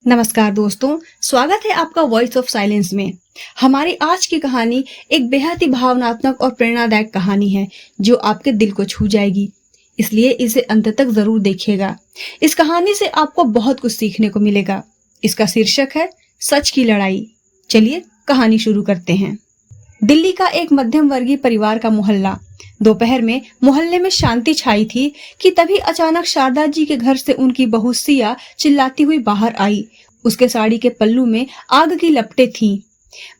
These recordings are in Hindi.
नमस्कार दोस्तों, स्वागत है आपका वॉइस ऑफ साइलेंस में। हमारी आज की कहानी एक बेहद ही भावनात्मक और प्रेरणादायक कहानी है जो आपके दिल को छू जाएगी, इसलिए इसे अंत तक जरूर देखिएगा। इस कहानी से आपको बहुत कुछ सीखने को मिलेगा। इसका शीर्षक है सच की लड़ाई। चलिए कहानी शुरू करते हैं। दिल्ली का एक मध्यम वर्गीय परिवार का मोहल्ला। दोपहर में मोहल्ले में शांति छाई थी कि तभी अचानक शारदा जी के घर से उनकी बहू सिया चिल्लाती हुई बाहर आई। उसके साड़ी के पल्लू में आग की लपटें थीं।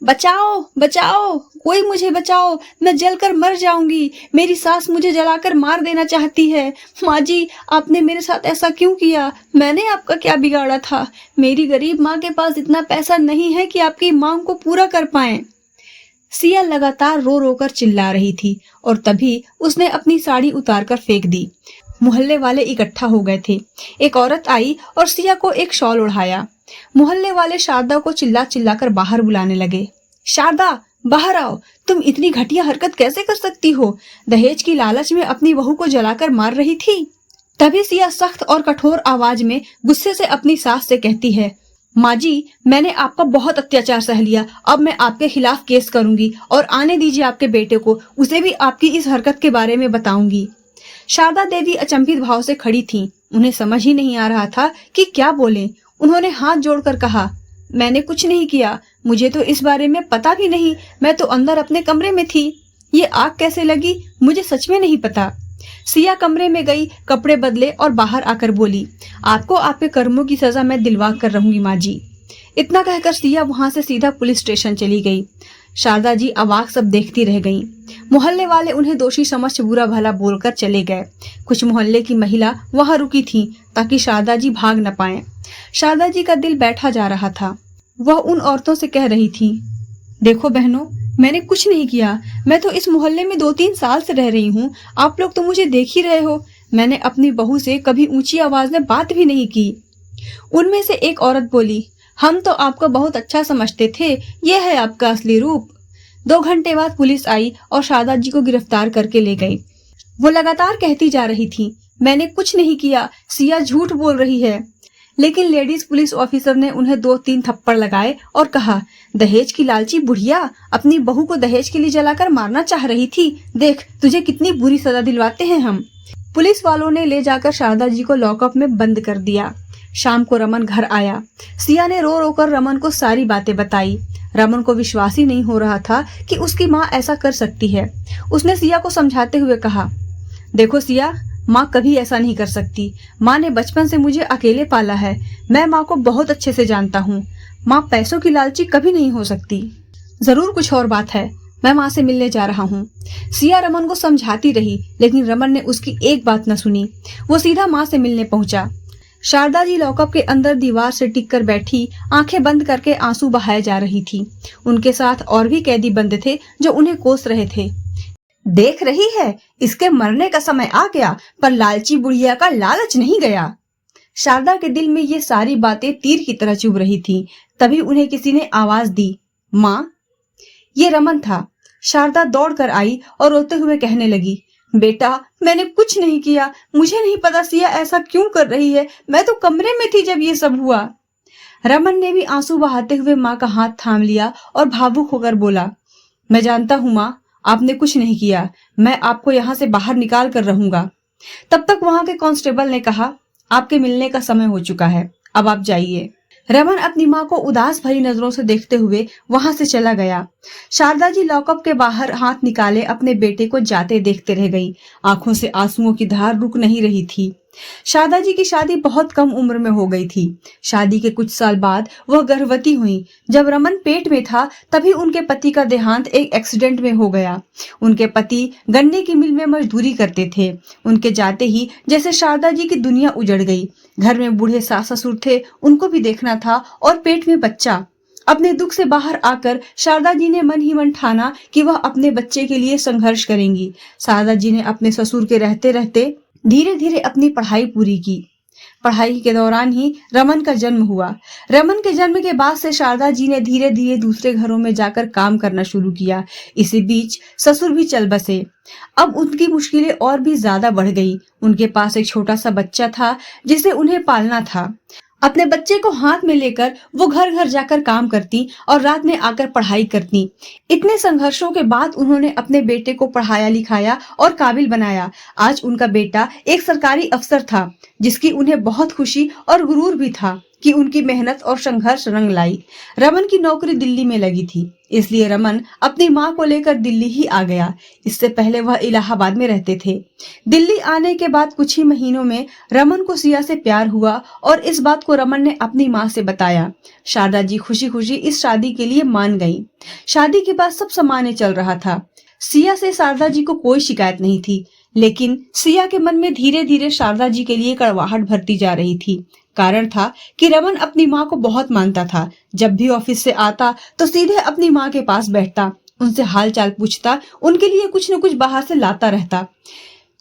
बचाओ बचाओ, कोई मुझे बचाओ, मैं जलकर मर जाऊंगी। मेरी सास मुझे जलाकर मार देना चाहती है। माँ जी, आपने मेरे साथ ऐसा क्यों किया? मैंने आपका क्या बिगाड़ा था? मेरी गरीब माँ के पास इतना पैसा नहीं है कि आपकी मांग को पूरा कर पाए। सिया लगातार रो रो कर चिल्ला रही थी और तभी उसने अपनी साड़ी उतारकर फेंक दी। मोहल्ले वाले इकट्ठा हो गए थे। एक औरत आई और सिया को एक शॉल ओढ़ाया। मोहल्ले वाले शारदा को चिल्ला चिल्ला कर बाहर बुलाने लगे। शारदा, बाहर आओ, तुम इतनी घटिया हरकत कैसे कर सकती हो? दहेज की लालच में अपनी बहू को जलाकर मार रही थी। तभी सिया सख्त और कठोर आवाज में गुस्से से अपनी सास से कहती है, माँ जी, मैंने आपका बहुत अत्याचार सह लिया। अब मैं आपके खिलाफ केस करूंगी और आने दीजिए आपके बेटे को, उसे भी आपकी इस हरकत के बारे में बताऊंगी। शारदा देवी अचंभित भाव से खड़ी थीं। उन्हें समझ ही नहीं आ रहा था कि क्या बोलें। उन्होंने हाथ जोड़कर कहा, मैंने कुछ नहीं किया, मुझे तो इस बारे में पता भी नहीं। मैं तो अंदर अपने कमरे में थी। ये आग कैसे लगी मुझे सच में नहीं पता। सिया कमरे में गई, कपड़े बदले और बाहर आकर बोली, आपको आपके कर्मों की सजा मैं दिलवा कर रहूंगी माँ जी। इतना कहकर सिया वहां से सीधा पुलिस स्टेशन चली गई। शारदा जी अवाक सब देखती रह गईं। मोहल्ले वाले उन्हें दोषी समझ बुरा भला बोलकर चले गए। कुछ मोहल्ले की महिला वहां रुकी थी ताकि शारदा जी भाग न पाए। शारदा जी का दिल बैठा जा रहा था। वह उन औरतों से कह रही थी, देखो बहनों, मैंने कुछ नहीं किया। मैं तो इस मोहल्ले में 2-3 साल से रह रही हूँ। आप लोग तो मुझे देख ही रहे हो। मैंने अपनी बहू से कभी ऊंची आवाज में बात भी नहीं की। उनमें से एक औरत बोली, हम तो आपको बहुत अच्छा समझते थे, ये है आपका असली रूप। 2 घंटे बाद पुलिस आई और शारदा जी को गिरफ्तार करके ले गई। वो लगातार कहती जा रही थी, मैंने कुछ नहीं किया, सिया झूठ बोल रही है। लेकिन लेडीज पुलिस ऑफिसर ने उन्हें 2-3 थप्पड़ लगाए और कहा, दहेज की लालची बुढ़िया, अपनी बहू को दहेज के लिए जलाकर मारना चाह रही थी। देख तुझे कितनी बुरी सजा दिलवाते हैं हम। पुलिस वालों ने ले जाकर शारदा जी को लॉकअप में बंद कर दिया। शाम को रमन घर आया। सिया ने रो रो कर रमन को सारी बातें बताई। रमन को विश्वास ही नहीं हो रहा था कि उसकी माँ ऐसा कर सकती है। उसने सिया को समझाते हुए कहा, देखो सिया, माँ कभी ऐसा नहीं कर सकती। माँ ने बचपन से मुझे अकेले पाला है। मैं माँ को बहुत अच्छे से जानता हूँ। माँ पैसों की लालची कभी नहीं हो सकती। जरूर कुछ और बात है, मैं माँ से मिलने जा रहा हूँ। सिया रमन को समझाती रही, लेकिन रमन ने उसकी एक बात न सुनी। वो सीधा माँ से मिलने पहुंचा। शारदा जी लॉकअप के अंदर दीवार से टिक कर बैठी, आंखें बंद करके आंसू बहाए जा रही थी। उनके साथ और भी कैदी बंद थे जो उन्हें कोस रहे थे। देख रही है, इसके मरने का समय आ गया, पर लालची बुढ़िया का लालच नहीं गया। शारदा के दिल में ये सारी बातें तीर की तरह चुभ रही थी। तभी उन्हें किसी ने आवाज दी, माँ। ये रमन था। शारदा दौड़ कर आई और रोते हुए कहने लगी, बेटा, मैंने कुछ नहीं किया। मुझे नहीं पता सिया ऐसा क्यों कर रही है। मैं तो कमरे में थी जब ये सब हुआ। रमन ने भी आंसू बहाते हुए माँ का हाथ थाम लिया और भावुक होकर बोला, मैं जानता हूँ माँ, आपने कुछ नहीं किया। मैं आपको यहाँ से बाहर निकाल कर रहूंगा। तब तक वहां के कांस्टेबल ने कहा, आपके मिलने का समय हो चुका है, अब आप जाइए। रमन अपनी माँ को उदास भरी नजरों से देखते हुए वहां से चला गया। शारदा जी लॉकअप के बाहर हाथ निकाले अपने बेटे को जाते देखते रह गई। आंखों से आंसुओं की धार रुक नहीं रही थी। शारदा जी की शादी बहुत कम उम्र में हो गई थी। शादी के कुछ साल बाद वह गर्भवती हुई। जब रमन पेट में था तभी उनके पति का देहांत एक एक्सीडेंट में हो गया। उनके पति गन्ने की मिल में मजदूरी करते थे। उनके जाते ही जैसे शारदा जी की दुनिया उजड़ गई। घर में बूढ़े सास ससुर थे, उनको भी देखना था और पेट में बच्चा। अपने दुख से बाहर आकर शारदा जी ने मन ही मन ठाना कि वह अपने बच्चे के लिए संघर्ष करेंगी। शारदा जी ने अपने ससुर के रहते रहते धीरे धीरे अपनी पढ़ाई पूरी की। पढ़ाई के दौरान ही रमन का जन्म हुआ। रमन के जन्म के बाद से शारदा जी ने धीरे धीरे दूसरे घरों में जाकर काम करना शुरू किया। इसी बीच ससुर भी चल बसे। अब उनकी मुश्किलें और भी ज्यादा बढ़ गई। उनके पास एक छोटा सा बच्चा था जिसे उन्हें पालना था। अपने बच्चे को हाथ में लेकर वो घर घर जाकर काम करती और रात में आकर पढ़ाई करती। इतने संघर्षों के बाद उन्होंने अपने बेटे को पढ़ाया लिखाया और काबिल बनाया। आज उनका बेटा एक सरकारी अफसर था, जिसकी उन्हें बहुत खुशी और गुरूर भी था कि उनकी मेहनत और संघर्ष रंग लाई। रमन की नौकरी दिल्ली में लगी थी, इसलिए रमन अपनी माँ को लेकर दिल्ली ही आ गया। इससे पहले वह इलाहाबाद में रहते थे। दिल्ली आने के बाद कुछ ही महीनों में रमन को सिया से प्यार हुआ और इस बात को रमन ने अपनी माँ से बताया। शारदा जी खुशी खुशी इस शादी के लिए मान गईं। शादी के बाद सब सामान्य चल रहा था। सिया से शारदा जी को कोई शिकायत नहीं थी, लेकिन सिया के मन में धीरे धीरे शारदा जी के लिए कड़वाहट भरती जा रही थी। कारण था कि रमन अपनी माँ को बहुत मानता था। जब भी ऑफिस से आता तो सीधे अपनी माँ के पास बैठता, उनसे हाल चाल पूछता, उनके लिए कुछ न कुछ बाहर से लाता रहता।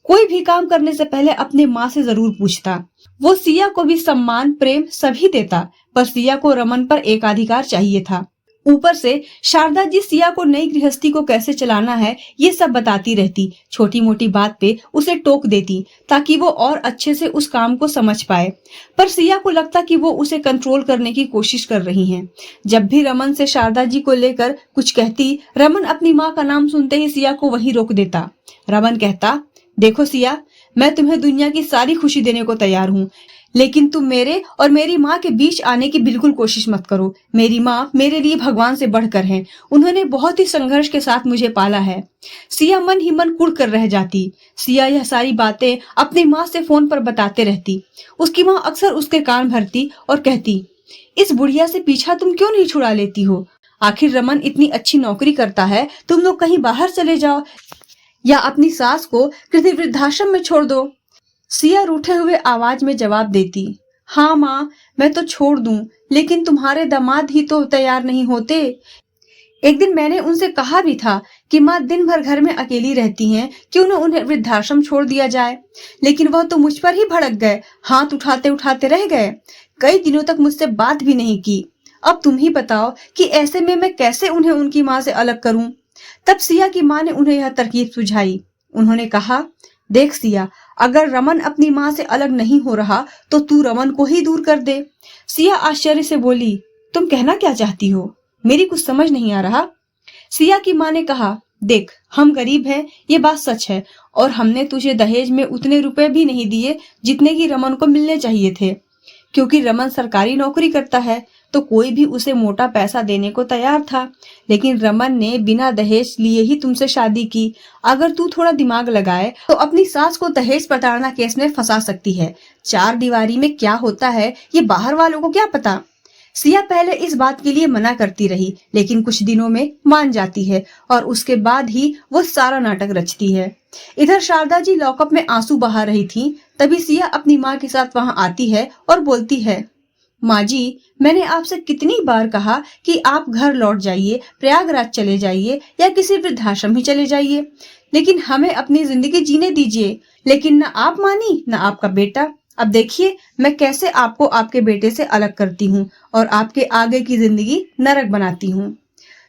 कोई भी काम करने से पहले अपने माँ से जरूर पूछता। वो सिया को भी सम्मान प्रेम सभी देता, पर सिया को रमन पर एकाधिकार चाहिए था। ऊपर से शारदा जी सिया को नई गृहस्थी को कैसे चलाना है ये सब बताती रहती। छोटी मोटी बात पे उसे टोक देती ताकि वो और अच्छे से उस काम को समझ पाए, पर सिया को लगता कि वो उसे कंट्रोल करने की कोशिश कर रही हैं। जब भी रमन से शारदा जी को लेकर कुछ कहती, रमन अपनी माँ का नाम सुनते ही सिया को वहीं रोक देता। रमन कहता, देखो सिया, मैं तुम्हें दुनिया की सारी खुशी देने को तैयार हूँ, लेकिन तुम मेरे और मेरी माँ के बीच आने की बिल्कुल कोशिश मत करो। मेरी माँ मेरे लिए भगवान से बढ़कर हैं। उन्होंने बहुत ही संघर्ष के साथ मुझे पाला है। सिया मन ही मन कुढ़ कर रह जाती। सिया यह सारी बातें अपनी माँ से फोन पर बताते रहती। उसकी माँ अक्सर उसके कान भरती और कहती, इस बुढ़िया से पीछा तुम क्यों नहीं छुड़ा लेती हो? आखिर रमन इतनी अच्छी नौकरी करता है, तुम लोग कहीं बाहर चले जाओ या अपनी सास को किसी वृद्धाश्रम में छोड़ दो। सिया रूठे हुए आवाज में जवाब देती, हाँ माँ, मैं तो छोड़ दूं, लेकिन तुम्हारे दामाद ही तो तैयार नहीं होते। एक दिन मैंने उनसे कहा भी था कि माँ दिन भर घर में अकेली रहती हैं, क्यों न उन्हें वृद्धाश्रम छोड़ दिया जाए, लेकिन वह तो मुझ पर ही भड़क गए, हाथ उठाते उठाते रह गए। कई दिनों तक मुझसे बात भी नहीं की। अब तुम ही बताओ कि ऐसे में मैं कैसे उन्हें उनकी माँ से अलग करूं? तब सिया की माँ ने उन्हें यह तरकीब सुझाई। उन्होंने कहा, देख सिया, अगर रमन अपनी माँ से अलग नहीं हो रहा तो तू रमन को ही दूर कर दे। सिया आश्चर्य से बोली, तुम कहना क्या चाहती हो? मेरी कुछ समझ नहीं आ रहा। सिया की माँ ने कहा, देख, हम गरीब हैं, ये बात सच है, और हमने तुझे दहेज में उतने रुपए भी नहीं दिए जितने की रमन को मिलने चाहिए थे। क्योंकि रमन सरकारी नौकरी करता है तो कोई भी उसे मोटा पैसा देने को तैयार था, लेकिन रमन ने बिना दहेज लिए ही तुमसे शादी की। अगर तू थोड़ा दिमाग लगाए तो अपनी सास को दहेज प्रताड़ना केस में फंसा सकती है। चार दीवारी में क्या होता है ये बाहर वालों को क्या पता। सिया पहले इस बात के लिए मना करती रही, लेकिन कुछ दिनों में मान जाती है और उसके बाद ही वो सारा नाटक रचती है। इधर शारदा जी लॉकअप में आंसू बहा रही थी। तभी सिया अपनी माँ के साथ वहां आती है और बोलती है, माँ जी, मैंने आपसे कितनी बार कहा कि आप घर लौट जाइए, प्रयागराज चले जाइए या किसी वृद्धाश्रम ही चले जाइए, लेकिन हमें अपनी जिंदगी जीने दीजिए। लेकिन न आप मानी न आपका बेटा। अब देखिए मैं कैसे आपको आपके बेटे से अलग करती हूँ और आपके आगे की जिंदगी नरक बनाती हूँ।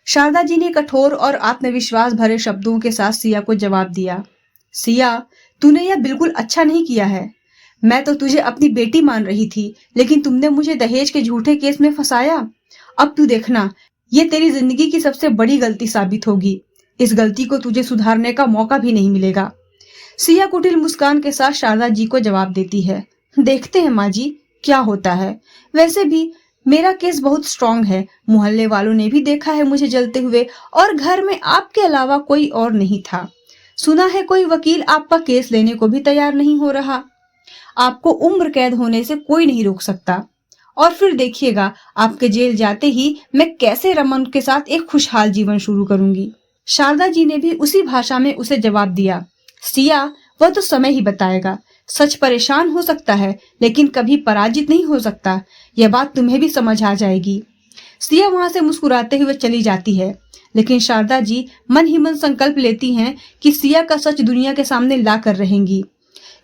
शारदा जी ने कठोर और आत्मविश्वास भरे शब्दों के साथ सिया को जवाब दिया, सिया, तूने यह बिल्कुल अच्छा नहीं किया है। मैं तो तुझे अपनी बेटी मान रही थी, लेकिन तुमने मुझे दहेज के झूठे केस में फंसाया। अब तू देखना, ये तेरी जिंदगी की सबसे बड़ी गलती साबित होगी। इस गलती को तुझे सुधारने का मौका भी नहीं मिलेगा। सिया कुटिल मुस्कान के साथ शारदा जी को जवाब देती है, देखते हैं माँ जी क्या होता है। वैसे भी मेरा केस बहुत स्ट्रांग है। मोहल्ले वालों ने भी देखा है मुझे जलते हुए, और घर में आपके अलावा कोई और नहीं था। सुना है कोई वकील आपका केस लेने को भी तैयार नहीं हो रहा। आपको उम्र कैद होने से कोई नहीं रोक सकता। और फिर देखिएगा आपके जेल जाते ही मैं कैसे रमन के साथ एक खुशहाल जीवन शुरू करूंगी। शारदा जी ने भी उसी भाषा में उसे जवाब दिया, सिया, वह तो समय ही बताएगा। सच परेशान हो सकता है, लेकिन कभी पराजित नहीं हो सकता। यह बात तुम्हें भी समझ आ जाएगी। सिया वहां से मुस्कुराते हुए चली जाती है, लेकिन शारदा जी मन ही मन संकल्प लेती हैं कि सिया का सच दुनिया के सामने ला कर रहेंगी।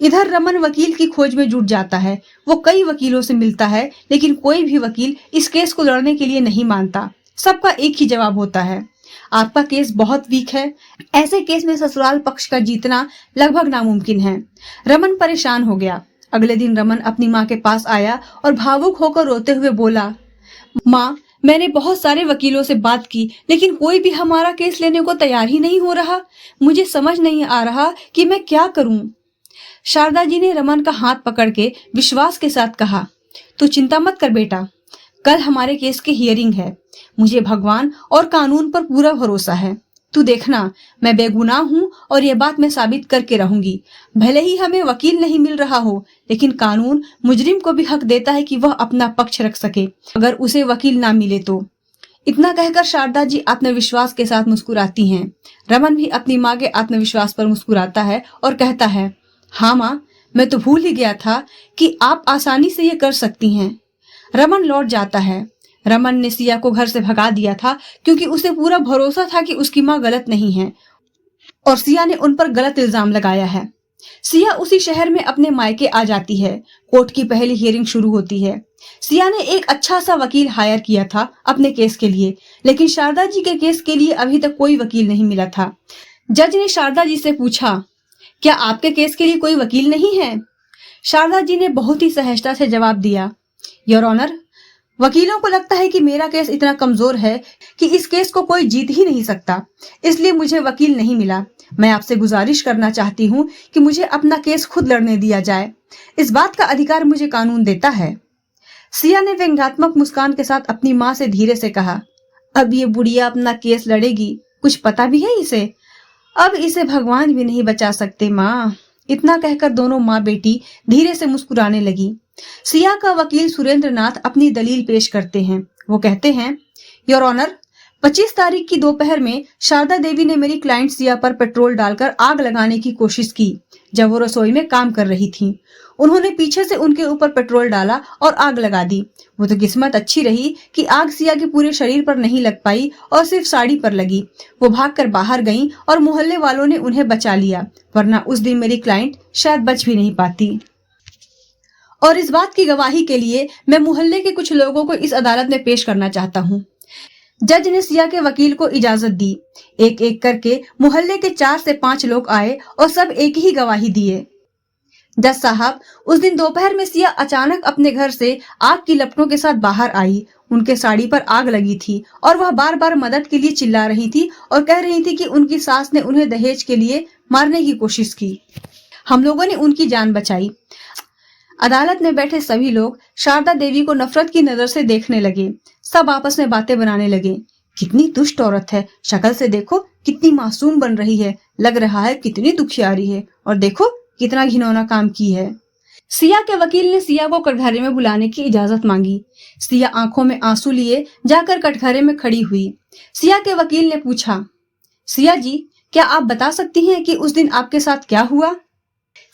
इधर रमन वकील की खोज में जुट जाता है। वो कई वकीलों से मिलता है, लेकिन कोई भी वकील इस केस को लड़ने के लिए नहीं मानता। सबका एक ही जवाब होता है, आपका केस बहुत वीक है। ऐसे केस में ससुराल पक्ष का जीतना लगभग नामुमकिन है। रमन परेशान हो गया। अगले दिन रमन अपनी माँ के पास आया और भावुक होकर रोते हुए बोला, माँ, मैंने बहुत सारे वकीलों से बात की, लेकिन कोई भी हमारा केस लेने को तैयार ही नहीं हो रहा। मुझे समझ नहीं आ रहा कि मैं क्या करूं। शारदा जी ने रमन का हाथ पकड़ के विश्वास के साथ कहा, तू चिंता मत कर बेटा, कल हमारे केस की हियरिंग है। मुझे भगवान और कानून पर पूरा भरोसा है। तू देखना, मैं बेगुनाह हूँ और ये बात मैं साबित करके रहूंगी। भले ही हमें वकील नहीं मिल रहा हो, लेकिन कानून मुजरिम को भी हक देता है कि वह अपना पक्ष रख सके, अगर उसे वकील ना मिले तो। इतना कहकर शारदा जी आत्मविश्वास के साथ मुस्कुराती हैं। रमन भी अपनी माँ के आत्मविश्वास पर मुस्कुराता है और कहता है, हाँ माँ, मैं तो भूल ही गया था कि आप आसानी से ये कर सकती हैं। रमन लौट जाता है। रमन ने सिया को घर से भगा दिया था क्योंकि उसे पूरा भरोसा था कि उसकी माँ गलत नहीं है और सिया ने उन पर गलत इल्जाम लगाया है। सिया उसी शहर में अपने मायके आ जाती है। कोर्ट की पहली हियरिंग शुरू होती है। सिया ने एक अच्छा सा वकील हायर किया था अपने केस के लिए, लेकिन शारदा जी के केस के लिए अभी तक कोई वकील नहीं मिला था। जज ने शारदा जी से पूछा, क्या आपके केस के लिए कोई वकील नहीं है? शारदा जी ने बहुत ही सहजता से जवाब दिया, योर ऑनर, वकीलों को लगता है कि मेरा केस इतना कमजोर है कि इस केस को कोई जीत ही नहीं सकता, इसलिए मुझे वकील नहीं मिला। मैं आपसे गुजारिश करना चाहती हूँ कि मुझे अपना केस खुद लड़ने दिया जाए। इस बात का अधिकार मुझे कानून देता है। सिया ने व्यंग्यात्मक मुस्कान के साथ अपनी माँ से धीरे से कहा, अब ये बुढ़िया अपना केस लड़ेगी, कुछ पता भी है इसे? अब इसे भगवान भी नहीं बचा सकते माँ। इतना कहकर दोनों माँ बेटी धीरे से मुस्कुराने लगी। सिया का वकील सुरेंद्र नाथ अपनी दलील पेश करते हैं। वो कहते हैं, योर ऑनर, 25 तारीख की दोपहर में शारदा देवी ने मेरी क्लाइंट सिया पर पेट्रोल डालकर आग लगाने की कोशिश की जब वो रसोई में काम कर रही थी। उन्होंने पीछे से उनके ऊपर पेट्रोल डाला और आग लगा दी। वो तो किस्मत अच्छी रही कि आग सिया के पूरे शरीर पर नहीं लग पाई और सिर्फ साड़ी पर लगी। वो भागकर बाहर गईं और मोहल्ले वालों ने उन्हें बचा लिया, वरना उस दिन मेरी क्लाइंट शायद बच भी नहीं पाती। और इस बात की गवाही के लिए मैं मोहल्ले के कुछ लोगों को इस अदालत में पेश करना चाहता हूँ। जज ने सिया के वकील को इजाजत दी। एक एक करके मोहल्ले के 4 से 5 लोग आए और सब एक ही गवाही दिए। जज साहब, उस दिन दोपहर में सिया अचानक अपने घर से आग की लपटों के साथ बाहर आई। उनके साड़ी पर आग लगी थी और वह बार बार मदद के लिए चिल्ला रही थी और कह रही थी कि उनकी सास ने उन्हें दहेज के लिए मारने की कोशिश की। हम लोगों ने उनकी जान बचाई। अदालत में बैठे सभी लोग शारदा देवी को नफरत की नजर से देखने लगे। सब आपस में बातें बनाने लगे। कितनी दुष्ट औरत है, शक्ल से देखो कितनी मासूम बन रही है, लग रहा है कितनी दुखियारी है, और देखो कितना घिनौना काम की है। सिया के वकील ने सिया को कटघरे में बुलाने की इजाजत मांगी। सिया आंखों में आंसू लिए जाकर कटघरे में खड़ी हुई। सिया के वकील ने पूछा, सिया जी, क्या आप बता सकती हैं कि उस दिन आपके साथ क्या हुआ?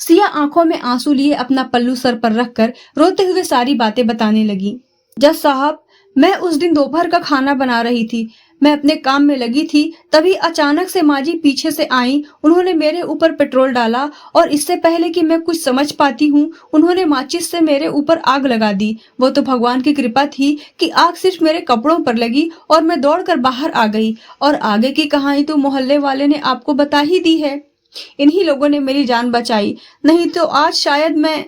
सिया आंखों में आंसू लिए अपना पल्लू सर पर रखकर रोते हुए सारी बातें बताने लगी। जज साहब, मैं उस दिन दोपहर का खाना बना रही थी। मैं अपने काम में लगी थी, तभी अचानक से माँ जी पीछे से आई। उन्होंने मेरे ऊपर पेट्रोल डाला और इससे पहले कि मैं कुछ समझ पाती हूँ, उन्होंने माचिस से मेरे ऊपर आग लगा दी। वो तो भगवान की कृपा थी कि आग सिर्फ मेरे कपड़ों पर लगी और मैं दौड़कर बाहर आ गई। और आगे की कहानी तो मोहल्ले वाले ने आपको बता ही दी है। इन्हीं लोगों ने मेरी जान बचाई, नहीं तो आज शायद मैं।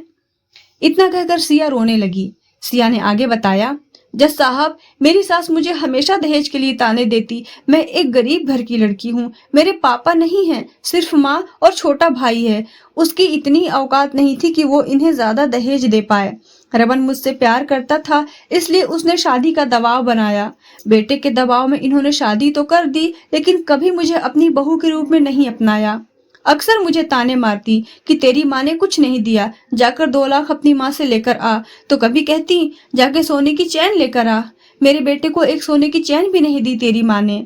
इतना कहकर सिया रोने लगी। सिया ने आगे बताया, जज साहब, मेरी सास मुझे हमेशा दहेज के लिए ताने देती। मैं एक गरीब घर की लड़की हूँ। मेरे पापा नहीं हैं, सिर्फ माँ और छोटा भाई है। उसकी इतनी औकात नहीं थी कि वो इन्हें ज्यादा दहेज दे पाए। रमन मुझसे प्यार करता था, इसलिए उसने शादी का दबाव बनाया। बेटे के दबाव में इन्होंने शादी तो कर दी, लेकिन कभी मुझे अपनी बहू के रूप में नहीं अपनाया। अक्सर मुझे ताने मारती कि तेरी माँ ने कुछ नहीं दिया, जाकर 2 लाख अपनी माँ से लेकर आ। तो कभी कहती, जाके सोने की चैन लेकर आ। मेरे बेटे को एक सोने की चैन भी नहीं दी तेरी माँ ने।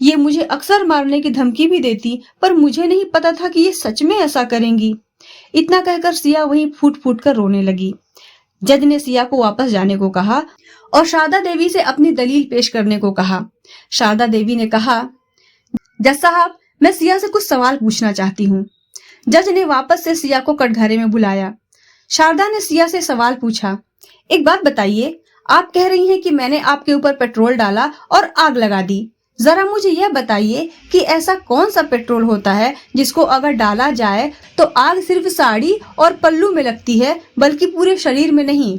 ये मुझे अक्सर मारने की धमकी भी देती, पर मुझे नहीं पता था कि ये सच में ऐसा करेंगी। इतना कहकर सिया वहीं फूट फूट कर रोने लगी। जज ने सिया को वापस जाने को कहा और शारदा देवी से अपनी दलील पेश करने को कहा। शारदा देवी ने कहा, जज साहब, मैं सिया से कुछ सवाल पूछना चाहती हूँ। जज ने वापस से सिया को कटघरे में बुलाया। शारदा ने सिया से सवाल पूछा, एक बात बताइए, आप कह रही हैं कि मैंने आपके ऊपर पेट्रोल डाला और आग लगा दी। जरा मुझे यह बताइए कि ऐसा कौन सा पेट्रोल होता है जिसको अगर डाला जाए तो आग सिर्फ साड़ी और पल्लू में लगती है, बल्कि पूरे शरीर में नहीं।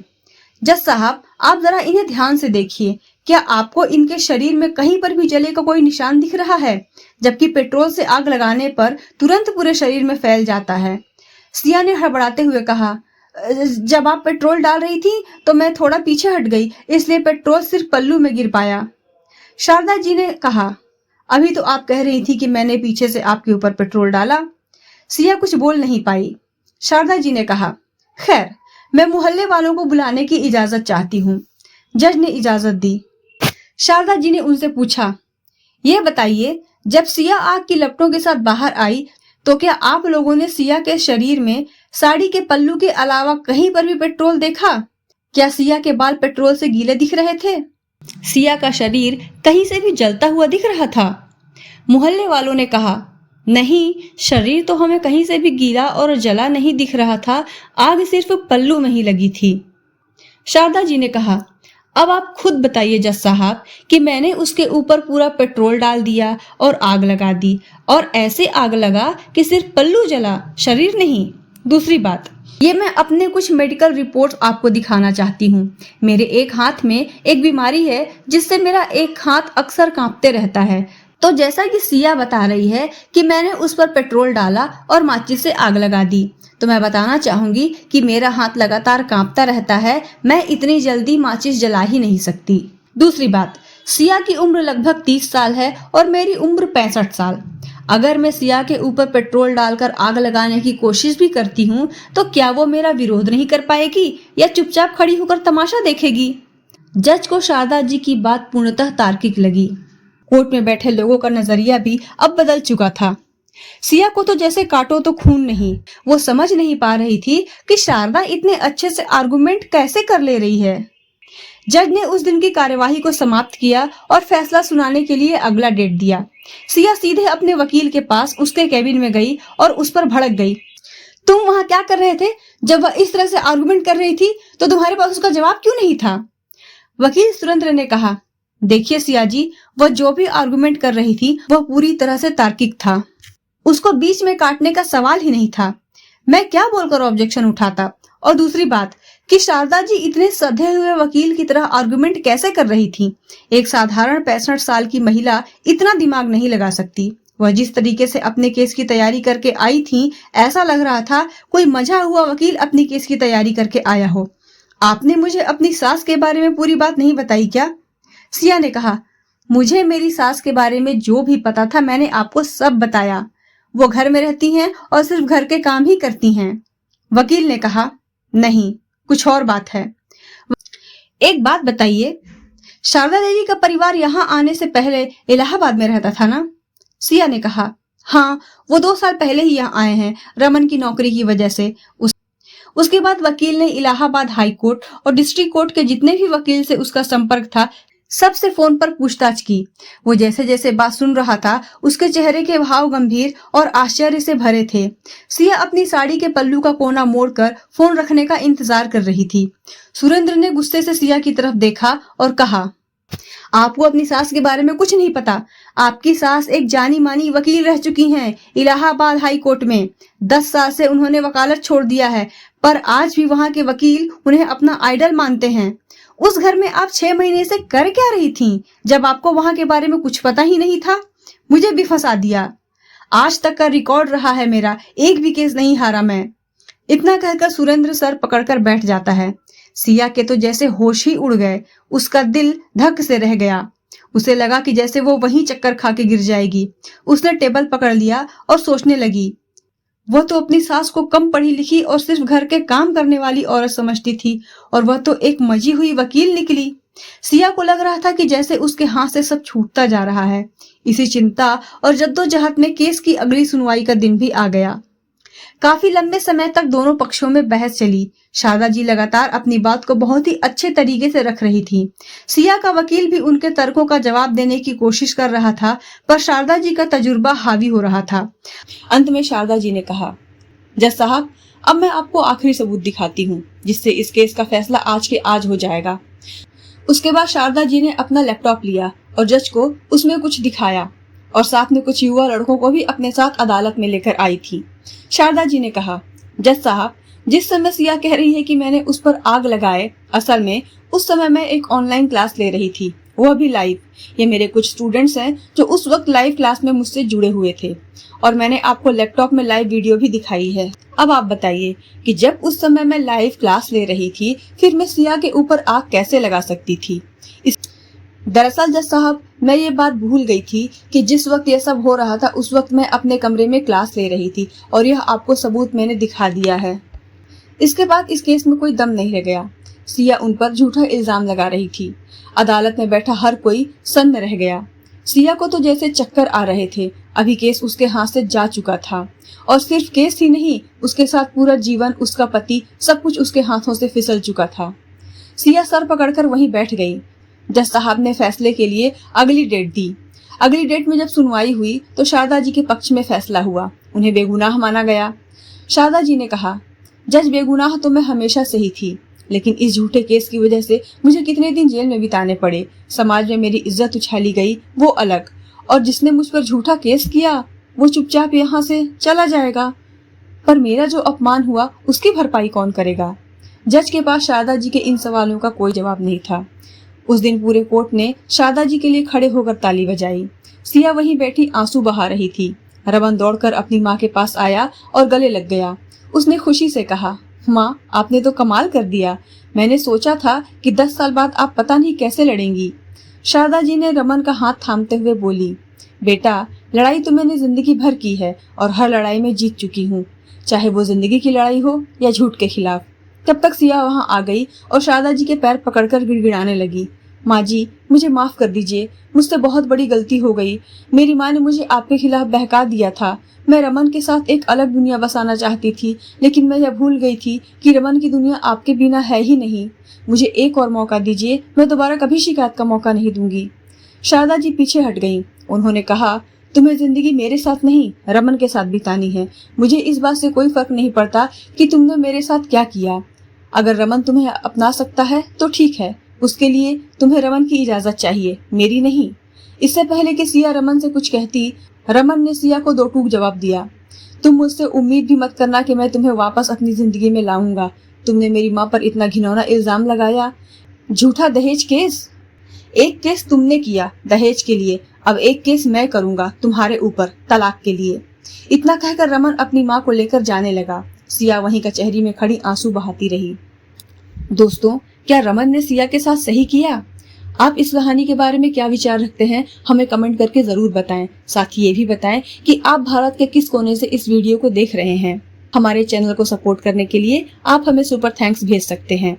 जज साहब, आप जरा इन्हें ध्यान से देखिए। क्या आपको इनके शरीर में कहीं पर भी जले का कोई निशान दिख रहा है? जबकि पेट्रोल से आग लगाने पर तुरंत पूरे शरीर में फैल जाता है। सिया ने हड़बड़ाते हुए कहा, जब आप पेट्रोल डाल रही थी तो मैं थोड़ा पीछे हट गई, इसलिए पेट्रोल सिर्फ पल्लू में गिर पाया। शारदा जी ने कहा, अभी तो आप कह रही थी कि मैंने पीछे से आपके ऊपर पेट्रोल डाला। सिया कुछ बोल नहीं पाई। शारदा जी ने कहा, खैर, मैं मोहल्ले वालों को बुलाने की इजाजत चाहती हूँ। जज ने इजाजत दी। शारदा जी ने उनसे पूछा, ये बताइए, जब सिया आग की लपटों के साथ बाहर आई तो क्या आप लोगों ने सिया के शरीर में साड़ी के पल्लू के अलावा कहीं पर भी पेट्रोल देखा? क्या सिया के बाल पेट्रोल से गीले दिख रहे थे? सिया का शरीर कहीं से भी जलता हुआ दिख रहा था? मोहल्ले वालों ने कहा, नहीं, शरीर तो हमें कहीं से भी गीला और जला नहीं दिख रहा था, आग सिर्फ पल्लू में ही लगी थी। शारदा जी ने कहा, अब आप खुद बताइए जज साहब कि मैंने उसके ऊपर पूरा पेट्रोल डाल दिया और आग लगा दी, और ऐसे आग लगा कि सिर्फ पल्लू जला, शरीर नहीं। दूसरी बात, ये मैं अपने कुछ मेडिकल रिपोर्ट्स आपको दिखाना चाहती हूँ। मेरे एक हाथ में एक बीमारी है जिससे मेरा एक हाथ अक्सर कांपते रहता है। तो जैसा कि सिया बता रही है कि मैंने उस पर पेट्रोल डाला और माचिस से आग लगा दी, तो मैं बताना चाहूंगी कि मेरा हाथ लगातार कांपता रहता है। मैं इतनी जल्दी माचिस जला ही नहीं सकती। दूसरी बात, सिया की उम्र लगभग 30 साल है और मेरी उम्र 65 साल। अगर मैं सिया के ऊपर पेट्रोल डालकर आग लगाने की कोशिश भी करती हूँ तो क्या वो मेरा विरोध नहीं कर पाएगी या चुपचाप खड़ी होकर तमाशा देखेगी? जज को शारदा जी की बात पूर्णतः तार्किक लगी। कोर्ट में बैठे लोगों का नजरिया भी अब बदल चुका था। सिया को तो जैसे काटो तो खून नहीं। वो समझ नहीं पा रही थी कि शारदा इतने अच्छे से आर्गुमेंट कैसे कर ले रही है। जज ने उस दिन की कार्यवाही को समाप्त किया और फैसला सुनाने के लिए अगला डेट दिया। सिया सीधे अपने वकील के पास उसके कैबिन में गई और उस पर भड़क गई। तुम वहां क्या कर रहे थे? जब वह इस तरह से आर्गुमेंट कर रही थी तो तुम्हारे पास उसका जवाब क्यों नहीं था? वकील सुरेंद्र ने कहा, देखिए सिया जी, वह जो भी आर्गुमेंट कर रही थी वह पूरी तरह से तार्किक था। उसको बीच में काटने का सवाल ही नहीं था। मैं क्या बोलकर ऑब्जेक्शन उठाता? और दूसरी बात कि शारदा जी इतने सधे हुए वकील की तरह आर्गुमेंट कैसे कर रही थी? एक साधारण 65 साल की महिला इतना दिमाग नहीं लगा सकती। वह जिस तरीके से अपने केस की तैयारी करके आई थी, ऐसा लग रहा था कोई मजा हुआ वकील अपनी केस की तैयारी करके आया हो। आपने मुझे अपनी सास के बारे में पूरी बात नहीं बताई क्या? सिया ने कहा, मुझे मेरी सास के बारे में जो भी पता था मैंने आपको सब बताया। वो घर में रहती हैं और सिर्फ घर के काम ही करती हैं। वकील ने कहा, नहीं, कुछ और बात है। एक बात बताइए, शारदा देवी का परिवार यहाँ आने से पहले इलाहाबाद में रहता था ना? सिया ने कहा, हाँ, वो 2 साल पहले ही यहाँ आए हैं, रमन की नौकरी की वजह से। उसके बाद वकील ने इलाहाबाद हाई कोर्ट और डिस्ट्रिक्ट कोर्ट के जितने भी वकील से उसका संपर्क था, सबसे फोन पर पूछताछ की। वो जैसे जैसे बात सुन रहा था, उसके चेहरे के भाव गंभीर और आश्चर्य से भरे थे। सिया अपनी साड़ी के पल्लू का कोना मोड़कर फोन रखने का इंतजार कर रही थी। सुरेंद्र ने गुस्से से सिया की तरफ देखा और कहा, आपको अपनी सास के बारे में कुछ नहीं पता। आपकी सास एक जानी मानी वकील रह चुकी हैं इलाहाबाद हाई कोर्ट में। 10 साल से उन्होंने वकालत छोड़ दिया है, पर आज भी वहां के वकील उन्हें अपना आइडल मानते हैं। उस घर में आप 6 महीने से कर क्या रही थीं, जब आपको वहां के बारे में कुछ पता ही नहीं था? मुझे भी फंसा दिया। आज तक का रिकॉर्ड रहा है मेरा, एक भी केस नहीं हारा मैं। इतना कहकर सुरेंद्र सर पकड़कर बैठ जाता है। सिया के तो जैसे होश ही उड़ गए। उसका दिल धक से रह गया। उसे लगा कि जैसे वो वहीं चक्कर खा के गिर जाएगी। उसने टेबल पकड़ लिया और सोचने लगी। वह तो अपनी सास को कम पढ़ी लिखी और सिर्फ घर के काम करने वाली औरत समझती थी, और वह तो एक मजी हुई वकील निकली। सिया को लग रहा था कि जैसे उसके हाथ से सब छूटता जा रहा है। इसी चिंता और जद्दोजहद में केस की अगली सुनवाई का दिन भी आ गया। काफी लंबे समय तक दोनों पक्षों में बहस चली। शारदा जी लगातार अपनी बात को बहुत ही अच्छे तरीके से रख रही थी। सिया का वकील भी उनके तर्कों का जवाब देने की कोशिश कर रहा था, पर शारदा जी का तजुर्बा हावी हो रहा था। अंत में शारदा जी ने कहा, जज साहब, अब मैं आपको आखिरी सबूत दिखाती हूँ, जिससे इस केस का फैसला आज के आज हो जाएगा। उसके बाद शारदा जी ने अपना लैपटॉप लिया और जज को उसमें कुछ दिखाया और साथ में कुछ युवा लड़कों को भी अपने साथ अदालत में लेकर आई थी। शारदा जी ने कहा, जज साहब, जिस समय सिया कह रही है कि मैंने उस पर आग लगाए, असल में उस समय मैं एक ऑनलाइन क्लास ले रही थी, वह भी लाइव। ये मेरे कुछ स्टूडेंट्स हैं जो उस वक्त लाइव क्लास में मुझसे जुड़े हुए थे और मैंने आपको लैपटॉप में लाइव वीडियो भी दिखाई है। अब आप बताइए कि जब उस समय मैं लाइव क्लास ले रही थी, फिर मैं सिया के ऊपर आग कैसे लगा सकती थी? दरअसल जज साहब, मैं ये बात भूल गई थी कि जिस वक्त ये सब हो रहा था उस वक्त मैं अपने कमरे में क्लास ले रही थी और यह आपको सबूत मैंने दिखा दिया है। इसके बाद इस केस में कोई दम नहीं रह गया। सिया उन पर झूठा इल्जाम लगा रही थी। अदालत में बैठा हर कोई सन्न रह गया। सिया को तो जैसे चक्कर आ रहे थे। अभी केस उसके हाथ से जा चुका था और सिर्फ केस ही नहीं, उसके साथ पूरा जीवन, उसका पति, सब कुछ उसके हाथों से फिसल चुका था। सिया सर पकड़कर वहीं बैठ गई। जज साहब ने फैसले के लिए अगली डेट दी। अगली डेट में जब सुनवाई हुई तो शारदा जी के पक्ष में फैसला हुआ। उन्हें बेगुनाह माना गया। शारदा जी ने कहा, जज, बेगुनाह तो मैं हमेशा से ही थी, लेकिन इस झूठे केस की वजह से मुझे कितने दिन जेल में बिताने पड़े। समाज में मेरी इज्जत उछाली गई, वो अलग, और जिसने मुझ पर झूठा केस किया वो चुपचाप यहाँ से चला जाएगा, पर मेरा जो अपमान हुआ उसकी भरपाई कौन करेगा? जज के पास शारदा जी के इन सवालों का कोई जवाब नहीं था। उस दिन पूरे कोर्ट ने शारदा जी के लिए खड़े होकर ताली बजाई। सिया वहीं बैठी आंसू बहा रही थी। रमन दौड़कर अपनी माँ के पास आया और गले लग गया। उसने खुशी से कहा, माँ, आपने तो कमाल कर दिया। मैंने सोचा था कि 10 साल बाद आप पता नहीं कैसे लड़ेंगी। शारदा जी ने रमन का हाथ थामते हुए बोली, बेटा, लड़ाई तो मैंने जिंदगी भर की है और हर लड़ाई में जीत चुकी हूँ, चाहे वो जिंदगी की लड़ाई हो या झूठ के खिलाफ। तब तक सिया वहाँ आ गई और शारदा जी के पैर पकड़कर गिड़गिड़ाने लगी। माँ जी, मुझे माफ कर दीजिए, मुझसे बहुत बड़ी गलती हो गई। मेरी माँ ने मुझे आपके खिलाफ बहका दिया था। मैं रमन के साथ एक अलग दुनिया बसाना चाहती थी, लेकिन मैं यह भूल गई थी कि रमन की दुनिया आपके बिना है ही नहीं। मुझे एक और मौका दीजिए, मैं दोबारा कभी शिकायत का मौका नहीं दूंगी। शारदा जी पीछे हट गईं। उन्होंने कहा, तुम्हें जिंदगी मेरे साथ नहीं, रमन के साथ बितानी है। मुझे इस बात से कोई फर्क नहीं पड़ता कि तुमने मेरे साथ क्या किया। अगर रमन तुम्हें अपना सकता है तो ठीक है, उसके लिए तुम्हें रमन की इजाजत चाहिए, मेरी नहीं। इससे पहले कि सिया रमन से कुछ कहती, रमन ने सिया को दो टूक जवाब दिया। तुम मुझसे उम्मीद भी मत करना कि मैं तुम्हें वापस अपनी जिंदगी में लाऊंगा। तुमने मेरी माँ पर इतना घिनौना इल्जाम लगाया। झूठा दहेज केस, एक केस तुमने किया दहेज के लिए, अब एक केस मैं करूंगा तुम्हारे ऊपर तलाक के लिए। इतना कहकर रमन अपनी माँ को लेकर जाने लगा। सिया वहीं कचहरी में खड़ी आंसू बहाती रही। दोस्तों, क्या रमन ने सिया के साथ सही किया? आप इस कहानी के बारे में क्या विचार रखते हैं, हमें कमेंट करके जरूर बताएं। साथ ही ये भी बताएं कि आप भारत के किस कोने से इस वीडियो को देख रहे हैं। हमारे चैनल को सपोर्ट करने के लिए आप हमें सुपर थैंक्स भेज सकते हैं।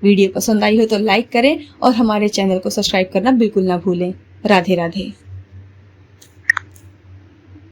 वीडियो पसंद आई हो तो लाइक करें और हमारे चैनल को सब्सक्राइब करना बिल्कुल ना भूलें। राधे राधे।